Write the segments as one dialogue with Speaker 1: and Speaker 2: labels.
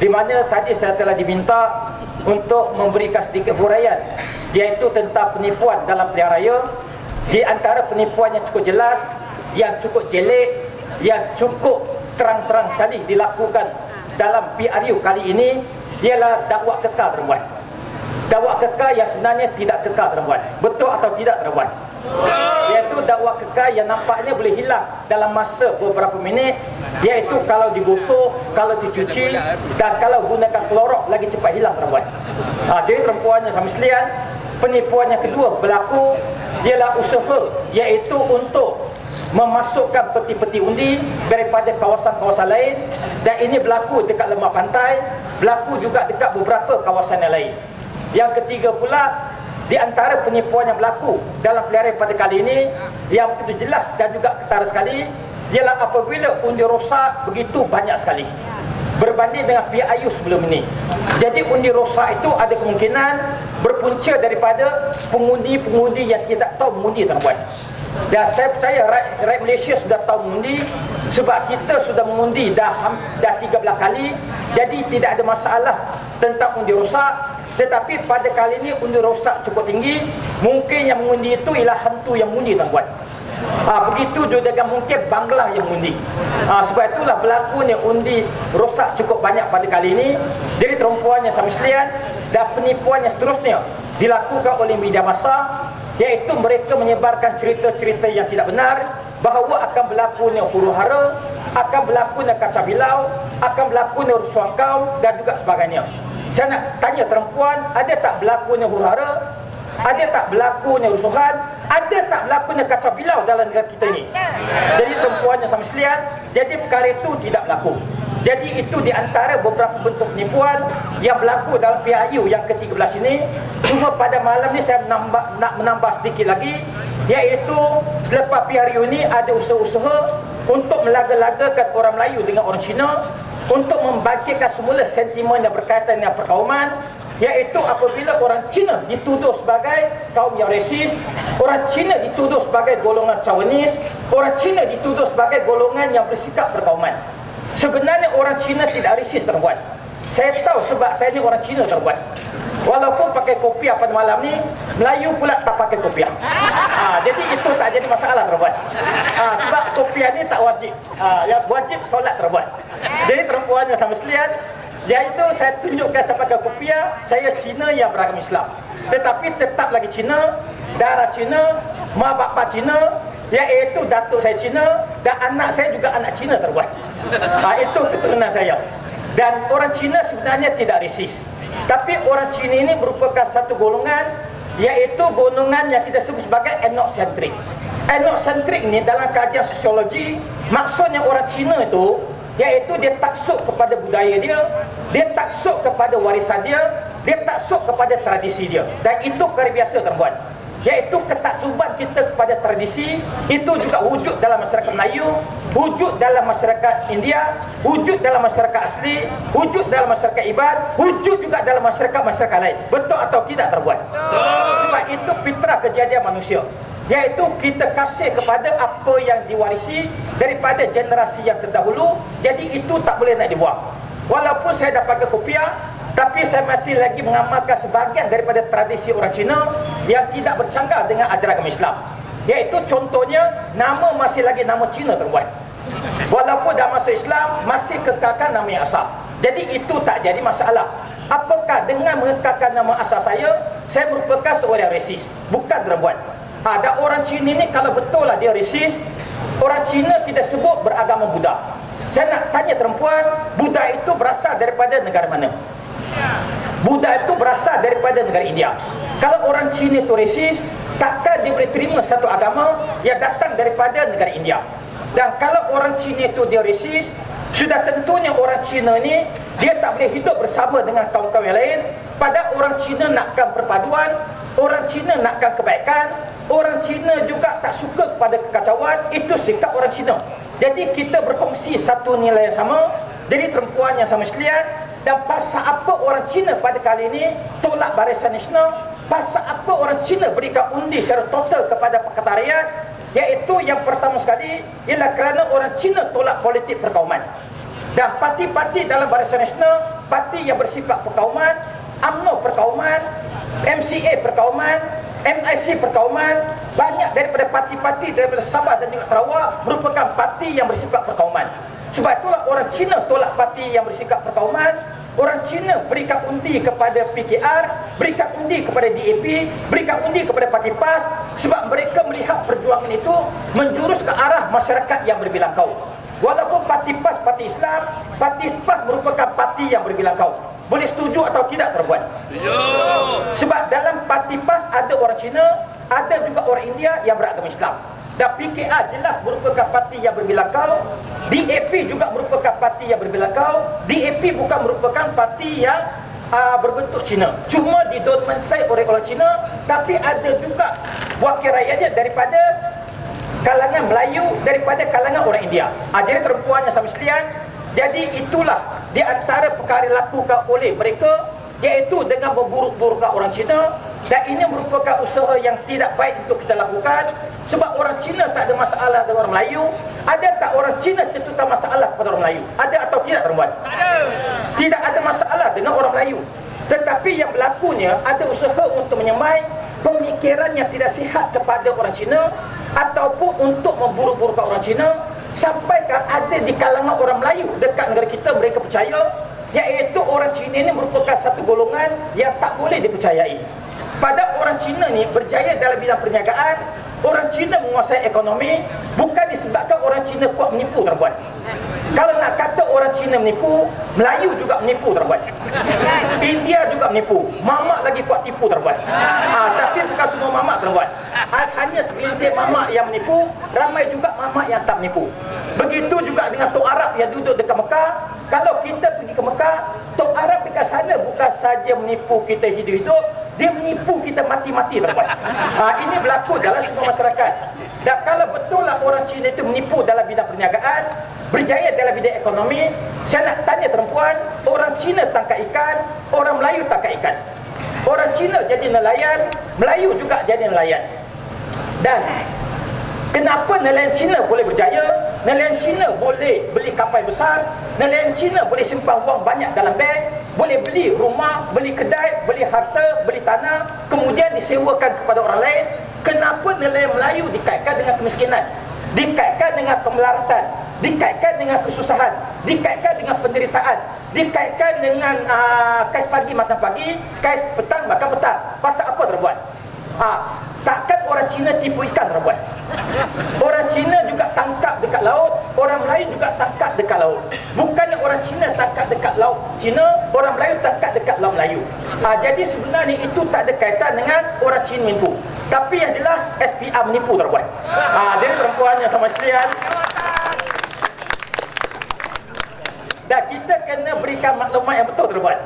Speaker 1: di mana tadi saya telah diminta untuk memberikan sedikit huraian, iaitu tentang penipuan dalam pilihan raya. Di antara penipuan yang cukup jelas, yang cukup jelek, yang cukup terang-terang sekali dilakukan dalam PRU kali ini ialah dakwa kekal tuan-puan. Dakwa kekal yang sebenarnya tidak kekal tuan-puan. Betul atau tidak tuan-puan? Iaitu dakwa kekal yang nampaknya boleh hilang dalam masa beberapa minit, iaitu kalau digosok, kalau dicuci dan kalau gunakan klorok lagi cepat hilang tuan-puan. Jadi tuan-puan yang sama sekalian, penipuan yang kedua berlaku ialah usaha, iaitu untuk memasukkan peti-peti undi daripada kawasan-kawasan lain, dan ini berlaku dekat lembah pantai, berlaku juga dekat beberapa kawasan yang lain. Yang ketiga pula, di antara penipuan yang berlaku dalam pilihan pada kali ini yang begitu jelas dan juga ketara sekali ialah apabila undi rosak begitu banyak sekali berbanding dengan PRU sebelum ini. Jadi undi rosak itu ada kemungkinan berpunca daripada pengundi-pengundi yang tidak tahu mengundi tuan-puan. Dan saya percaya rakyat Malaysia sudah tahu mengundi, sebab kita sudah mengundi dah 13 kali. Jadi tidak ada masalah tentang undi rosak. Tetapi pada kali ini undi rosak cukup tinggi. Mungkin yang mengundi itu ialah hantu yang mengundi tuan-puan. Begitu juga dengan mungkin bangla yang mengundi. Sebab itulah berlakunya undi rosak cukup banyak pada kali ini. Jadi perempuan yang sama sekalian, dan penipuan yang seterusnya dilakukan oleh media massa, iaitu mereka menyebarkan cerita-cerita yang tidak benar bahawa akan berlakunya huru-hara, akan berlakunya kacau bilau, akan berlakunya rusuhan kaum dan juga sebagainya. Saya nak tanya perempuan, ada tak berlakunya huru-hara? Ada tak berlakunya rusuhan? Ada tak berlakunya kacau bilau dalam negara kita ini? Jadi perempuan yang sama sekalian, jadi perkara itu tidak berlaku. Jadi itu di antara beberapa bentuk penipuan yang berlaku dalam PRU yang ke-13 ini. Cuma pada malam ni saya nak menambah sedikit lagi, iaitu selepas PRU ini ada usaha-usaha untuk melaga-lagakan orang Melayu dengan orang Cina, untuk membangkitkan semula sentimen yang berkaitan dengan perkauman, iaitu apabila orang Cina dituduh sebagai kaum yang resis, orang Cina dituduh sebagai golongan Chauvinis, orang Cina dituduh sebagai golongan yang bersikap perkauman. Sebenarnya orang Cina tidak resis tuan-puan. Saya tahu sebab saya ni orang Cina tuan-puan. Walaupun pakai kopiah pada malam ni, Melayu pula tak pakai kopiah. Jadi itu tak jadi masalah tuan-puan. Sebab kopiah ni tak wajib. Yang wajib solat tuan-puan. Jadi perempuan yang sama sekalian, iaitu saya tunjukkan saya pakai kopiah, saya Cina yang beragama Islam. Tetapi tetap lagi Cina, darah Cina, mak bapak Cina, iaitu datuk saya Cina dan anak saya juga anak Cina tuan-puan. Itu keturunan saya. Dan orang Cina sebenarnya tidak resis. Tapi orang Cina ini merupakan satu golongan, iaitu golongan yang kita sebut sebagai etnosentrik. Etnosentrik ni dalam kajian sosiologi, maksudnya orang Cina itu, iaitu dia taksub kepada budaya dia, dia taksub kepada warisan dia, dia taksub kepada tradisi dia. Dan itu perkara biasa tuan-puan. Iaitu ketaksuban kita kepada tradisi, itu juga wujud dalam masyarakat Melayu, wujud dalam masyarakat India, wujud dalam masyarakat asli, wujud dalam masyarakat Iban, wujud juga dalam masyarakat-masyarakat lain. Betul atau tidak tuan-puan? Sebab itu fitrah kejadian manusia, iaitu kita kasih kepada apa yang diwarisi daripada generasi yang terdahulu. Jadi itu tak boleh nak dibuang. Walaupun saya dah pakai kopiah, tapi saya masih lagi mengamalkan sebahagian daripada tradisi orang Cina yang tidak bercanggah dengan ajaran agama Islam. Iaitu contohnya, nama masih lagi nama Cina tuan-puan. Walaupun dah masuk Islam, masih kekalkan nama yang asal. Jadi itu tak jadi masalah. Apakah dengan mengekalkan nama asal saya merupakan seorang resis? Bukan tuan-puan. Dan orang Cina ni kalau betul lah dia resis, orang Cina tidak sebut beragama Buddha. Saya nak tanya perempuan, Buddha itu berasal daripada negara mana? Buddha itu berasal daripada negara India. Kalau orang Cina itu resis, takkan dia boleh terima satu agama yang datang daripada negara India. Dan kalau orang Cina itu dia resis, sudah tentunya orang Cina ni dia tak boleh hidup bersama dengan kaum-kaum yang lain. Pada orang Cina nakkan perpaduan, orang Cina nakkan kebaikan, orang Cina juga tak suka kepada kekacauan. Itu sikap orang Cina. Jadi kita berkongsi satu nilai yang sama. Jadi perempuan yang sama sekalian, dan pasal apa orang Cina pada kali ini tolak Barisan Nasional, pasal apa orang Cina berikan undi secara total kepada Pakatan Rakyat, iaitu yang pertama sekali ialah kerana orang Cina tolak politik perkauman. Dan parti-parti dalam Barisan Nasional parti yang bersifat perkauman, UMNO perkauman, MCA perkauman, MIC perkauman, banyak daripada parti-parti daripada Sabah dan juga Sarawak merupakan parti yang bersifat perkauman. Sebab itulah orang Cina tolak parti yang bersikap perkauman. Orang Cina berikan undi kepada PKR, berikan undi kepada DAP, berikan undi kepada Parti PAS, sebab mereka melihat perjuangan itu menjurus ke arah masyarakat yang berbilang kaum. Walaupun Parti PAS parti Islam, Parti PAS merupakan parti yang berbilang kaum. Boleh setuju atau tidak tuan-tuan? Setuju. Sebab dalam Parti PAS ada orang Cina, ada juga orang India yang beragama Islam. Dan PKR jelas merupakan parti yang berbilang kaum. DAP juga merupakan parti yang berbilang kaum. DAP bukan merupakan parti yang berbentuk Cina, cuma didominasi oleh orang Cina, tapi ada juga wakil rakyatnya daripada kalangan Melayu, daripada kalangan orang India. Jadi perempuan yang sama sekalian, jadi itulah di antara perkara dilakukan oleh mereka, iaitu dengan memburuk-burukkan orang Cina. Dan ini merupakan usaha yang tidak baik untuk kita lakukan. Sebab orang Cina tak ada masalah dengan orang Melayu. Ada tak orang Cina cetukan masalah kepada orang Melayu? Ada atau tidak, tuan-tuan? Tidak ada masalah dengan orang Melayu. Tetapi yang berlakunya ada usaha untuk menyemai pemikiran yang tidak sihat kepada orang Cina, ataupun untuk memburuk-burukkan orang Cina, sampaikan ada di kalangan orang Melayu dekat negara kita, mereka percaya iaitu orang Cina ini merupakan satu golongan yang tak boleh dipercayai. Pada orang Cina ni berjaya dalam bidang perniagaan, orang Cina menguasai ekonomi bukan disebabkan orang Cina kuat menipu, tuan-tuan. Kalau nak kata orang Cina menipu, Melayu juga menipu, tuan-tuan. India juga menipu, mamak lagi kuat tipu, tuan-tuan. Tapi bukan semua mamak, tuan-tuan. Hanya segelintir mamak yang menipu, ramai juga mamak yang tak menipu. Begitu juga dengan Tok Arab yang duduk dekat Mekah. Kalau kita pergi ke Mekah, Tok Arab dekat sana bukan saja menipu kita hidup-hidup, dia menipu kita mati-mati, tuan-tuan. Ini berlaku dalam semua masyarakat. Dan kalau betul lah orang Cina itu menipu dalam bidang perniagaan, berjaya dalam bidang ekonomi, saya nak tanya tuan-tuan, orang Cina tangkap ikan, orang Melayu tangkap ikan. Orang Cina jadi nelayan, Melayu juga jadi nelayan. Dan kenapa nelayan Cina boleh berjaya? Nelayan Cina boleh beli kapal besar, nelayan Cina boleh simpan wang banyak dalam bank, boleh beli rumah, beli kedai, beli harta, beli tanah, kemudian disewakan kepada orang lain. Kenapa nelayan Melayu dikaitkan dengan kemiskinan, dikaitkan dengan kemelaratan, dikaitkan dengan kesusahan, dikaitkan dengan penderitaan, dikaitkan dengan kais pagi makan pagi, kais petang makan petang? Pasal apa, tuan-tuan? Takkan orang Cina tipu ikan, tuan-tuan? Orang Cina juga tangkap dekat laut, orang Melayu juga tangkap dekat laut. Bukannya orang Cina tangkap dekat laut Cina, orang Melayu tangkap dekat laut Melayu. Jadi sebenarnya itu tak ada kaitan dengan orang Cina menipu. Tapi yang jelas SPA menipu, tuan-tuan. Jadi perempuan yang sama sekalian, dan kita kena berikan maklumat yang betul, tuan-tuan.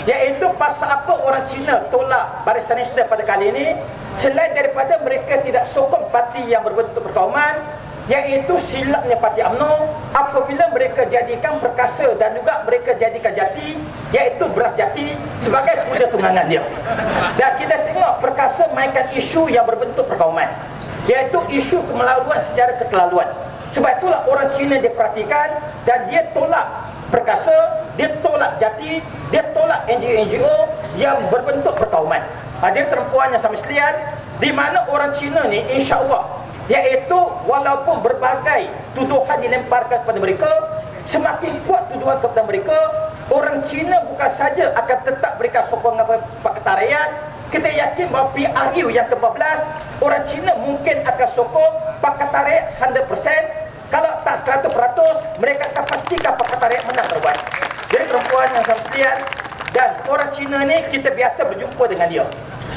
Speaker 1: Iaitu pasal apa orang Cina tolak Barisan Nasional pada kali ini, selain daripada mereka tidak sokong parti yang berbentuk perkauman, iaitu silapnya Parti UMNO apabila mereka jadikan Perkasa dan juga mereka jadikan Jati, iaitu beras Jati, sebagai kuda tunggangan dia. Dan kita tengok Perkasa mainkan isu yang berbentuk perkauman, iaitu isu kemelaluan secara keterlaluan. Sebab itulah orang Cina dia perhatikan dan dia tolak Perkasa, dia tolak Jati, dia tolak NGO-NGO yang berbentuk perkauman. Jadi perempuan yang sama sekalian, di mana orang Cina ni insya-Allah, iaitu walaupun berbagai tuduhan dilemparkan kepada mereka, semakin kuat tuduhan kepada mereka, orang Cina bukan saja akan tetap berikan sokongan kepada Pakatan Rakyat. Kita yakin bahawa PRU yang ke-14, orang Cina mungkin akan sokong Pakatan Rakyat 100%. Kalau tak 100%, mereka akan pastikan Pakatan Rakyat menang, tuan-tuan. Jadi perempuan yang sama sekalian, dan orang Cina ni kita biasa berjumpa dengan dia.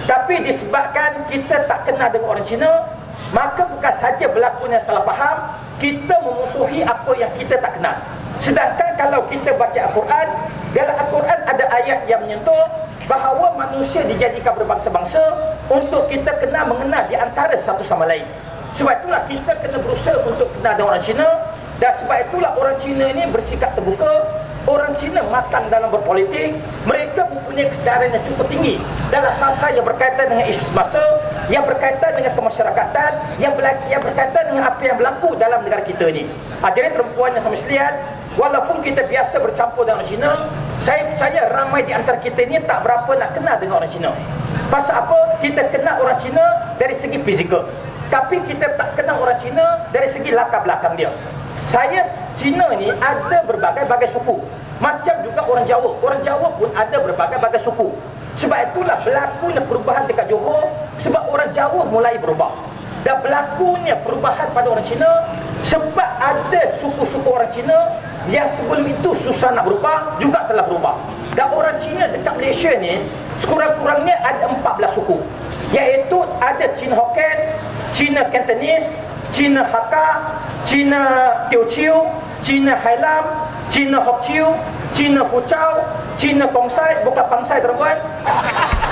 Speaker 1: Tapi disebabkan kita tak kenal dengan orang Cina, maka bukan saja berlakunya salah faham, kita memusuhi apa yang kita tak kenal. Sedangkan kalau kita baca Al-Quran, dalam Al-Quran ada ayat yang menyentuh bahawa manusia dijadikan berbangsa-bangsa untuk kita kenal mengenal di antara satu sama lain. Sebab itulah kita kena berusaha untuk kenal dengan orang Cina. Dan sebab itulah orang Cina ini bersikap terbuka. Orang Cina matang dalam berpolitik. Mereka mempunyai kesedaran yang cukup tinggi dalam hal-hal yang berkaitan dengan isu semasa, yang berkaitan dengan kemasyarakatan, yang berkaitan dengan apa yang berlaku dalam negara kita ini. Jadi perempuan yang sama sekalian, walaupun kita biasa bercampur dengan Cina, Saya ramai di antara kita ni tak berapa nak kenal dengan orang Cina. Pasal apa? Kita kenal orang Cina dari segi fizikal, tapi kita tak kenal orang Cina dari segi latar belakang dia. Saya Cina ni ada berbagai-bagai suku. Macam juga orang Jawa. Orang Jawa pun ada berbagai-bagai suku. Sebab itulah berlakunya perubahan dekat Johor, sebab orang Jawa mulai berubah. Dan berlakunya perubahan pada orang Cina sebab ada suku-suku orang Cina yang sebelum itu susah nak berubah juga telah berubah. Dan orang Cina dekat Malaysia ni sekurang-kurangnya ada 14 suku, iaitu ada Cina Hokkien, Cina Cantonese, Cina Hakka, Cina Teochew, Cina Highlam, Cina Hokkien, Cina Fuchao, Cina Kongsai, bukan Pangsai tuan-tuan.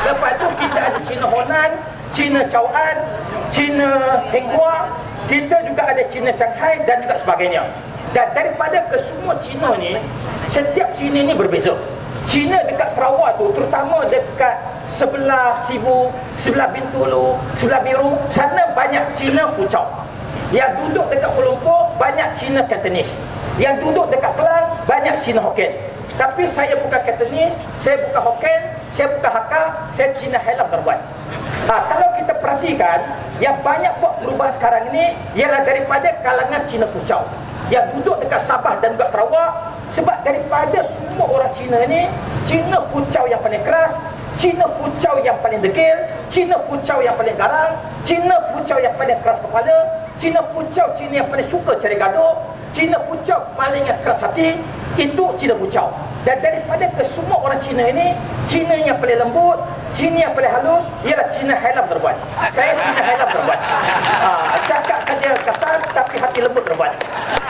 Speaker 1: Lepas tu kita ada Cina Honan, Cina Chaoan, Cina Henghua, kita juga ada Cina Shanghai dan juga sebagainya. Dan daripada kesemua Cina ni, setiap Cina ni berbeza. Cina dekat Sarawak tu, terutama dekat sebelah Sibu, sebelah Bintulu, sebelah Biru, sana banyak Cina Fuchao. Yang duduk dekat Kuala Lumpur banyak Cina Cantonese. Yang duduk dekat Kelang banyak Cina Hokkien. Tapi saya bukan Cantonese, saya bukan Hokkien, saya bukan Hakka, saya Cina Highlam terbuat. Kalau kita perhatikan, yang banyak buat perubahan sekarang ini ialah daripada kalangan Cina Fuchao yang duduk dekat Sabah dan juga Sarawak. Sebab daripada semua orang Cina ni, Cina Fuchao yang paling keras, Cina Fuchao yang paling degil, Cina Fuchao yang paling garang, Cina Fuchao yang paling keras kepala, Cina Fuchao Cina yang paling suka cari gaduh, Cina Fuchao paling keras hati, itu Cina Fuchao. Dan daripada kesemua orang Cina ini, Cina yang paling lembut, Cina yang paling halus ialah Cina Highlam terbuat. Saya Cina Highlam terbuat. Cakap saja kasar tapi hati lembut terbuat.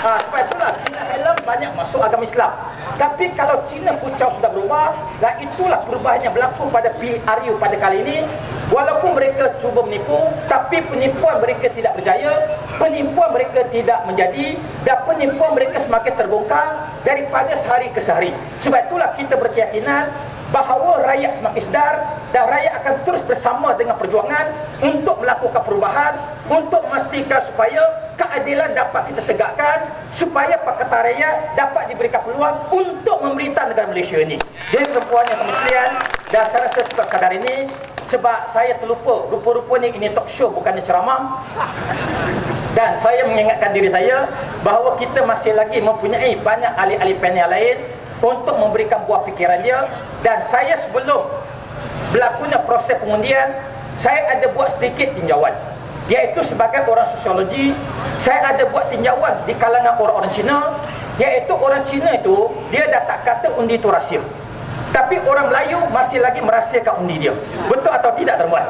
Speaker 1: Sebab itulah Cina Highlam banyak masuk agama Islam. Tapi kalau Cina Fuchao sudah berubah, dan itulah perubahan yang berlaku pada PRU pada kali ini. Walaupun mereka cuba menipu, tapi penipuan mereka tidak berjaya, penipuan mereka tidak menjadi, dan penipuan mereka semakin terbongkar daripada sehari ke sehari. Sebab itulah kita berkeyakinan bahawa rakyat semakin sedar dan rakyat akan terus bersama dengan perjuangan untuk melakukan perubahan, untuk memastikan supaya keadilan dapat kita tegakkan, supaya Pakatan Rakyat dapat diberikan peluang untuk memerintah negara Malaysia ini. Jadi tuan-tuan yang sekalian, dan saya rasa cukup kadar ini sebab saya terlupa, rupa-rupanya ini talk show bukannya ceramah. Dan saya mengingatkan diri saya bahawa kita masih lagi mempunyai banyak ahli-ahli panel lain untuk memberikan buah fikiran dia. Dan saya sebelum berlakunya proses pengundian, saya ada buat sedikit tinjauan, iaitu sebagai orang sosiologi, saya ada buat tinjauan di kalangan orang-orang Cina, iaitu orang Cina itu dia dah tak kata undi itu rahsia, tapi orang Melayu masih lagi merahsiakan undi dia. Betul atau tidak tuan-tuan?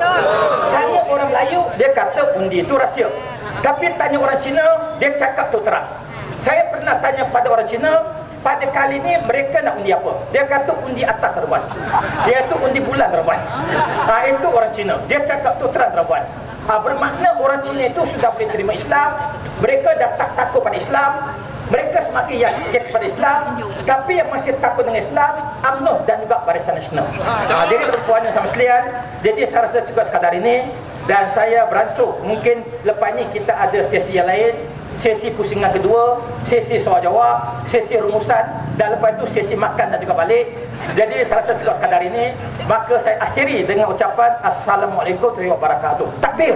Speaker 1: Tanya orang Melayu, dia kata undi itu rahsia, tapi tanya orang Cina, dia cakap tu terang. Saya pernah tanya pada orang Cina, pada kali ini mereka nak undi apa? Dia kata undi atas tuan-tuan. Dia tu undi bulan tuan-tuan. Itu orang Cina. Dia cakap tu terang tuan-tuan. Bermakna orang Cina itu sudah boleh terima Islam, mereka dah tak takut pada Islam, mereka semakin yakin kepada Islam. Tapi yang masih takut dengan Islam, UMNO dan juga Barisan Nasional. Jadi tuan-tuan yang sama sekalian, jadi saya rasa cukup sekadar ini. Dan saya beransur mungkin lepas ini kita ada sesi yang lain, sesi pusingan kedua, sesi soal jawab, sesi rumusan, dan lepas itu sesi makan dan juga balik. Jadi saya rasa cukup sekadar ini. Maka saya akhiri dengan ucapan Assalamualaikum warahmatullahi wabarakatuh. Takbir.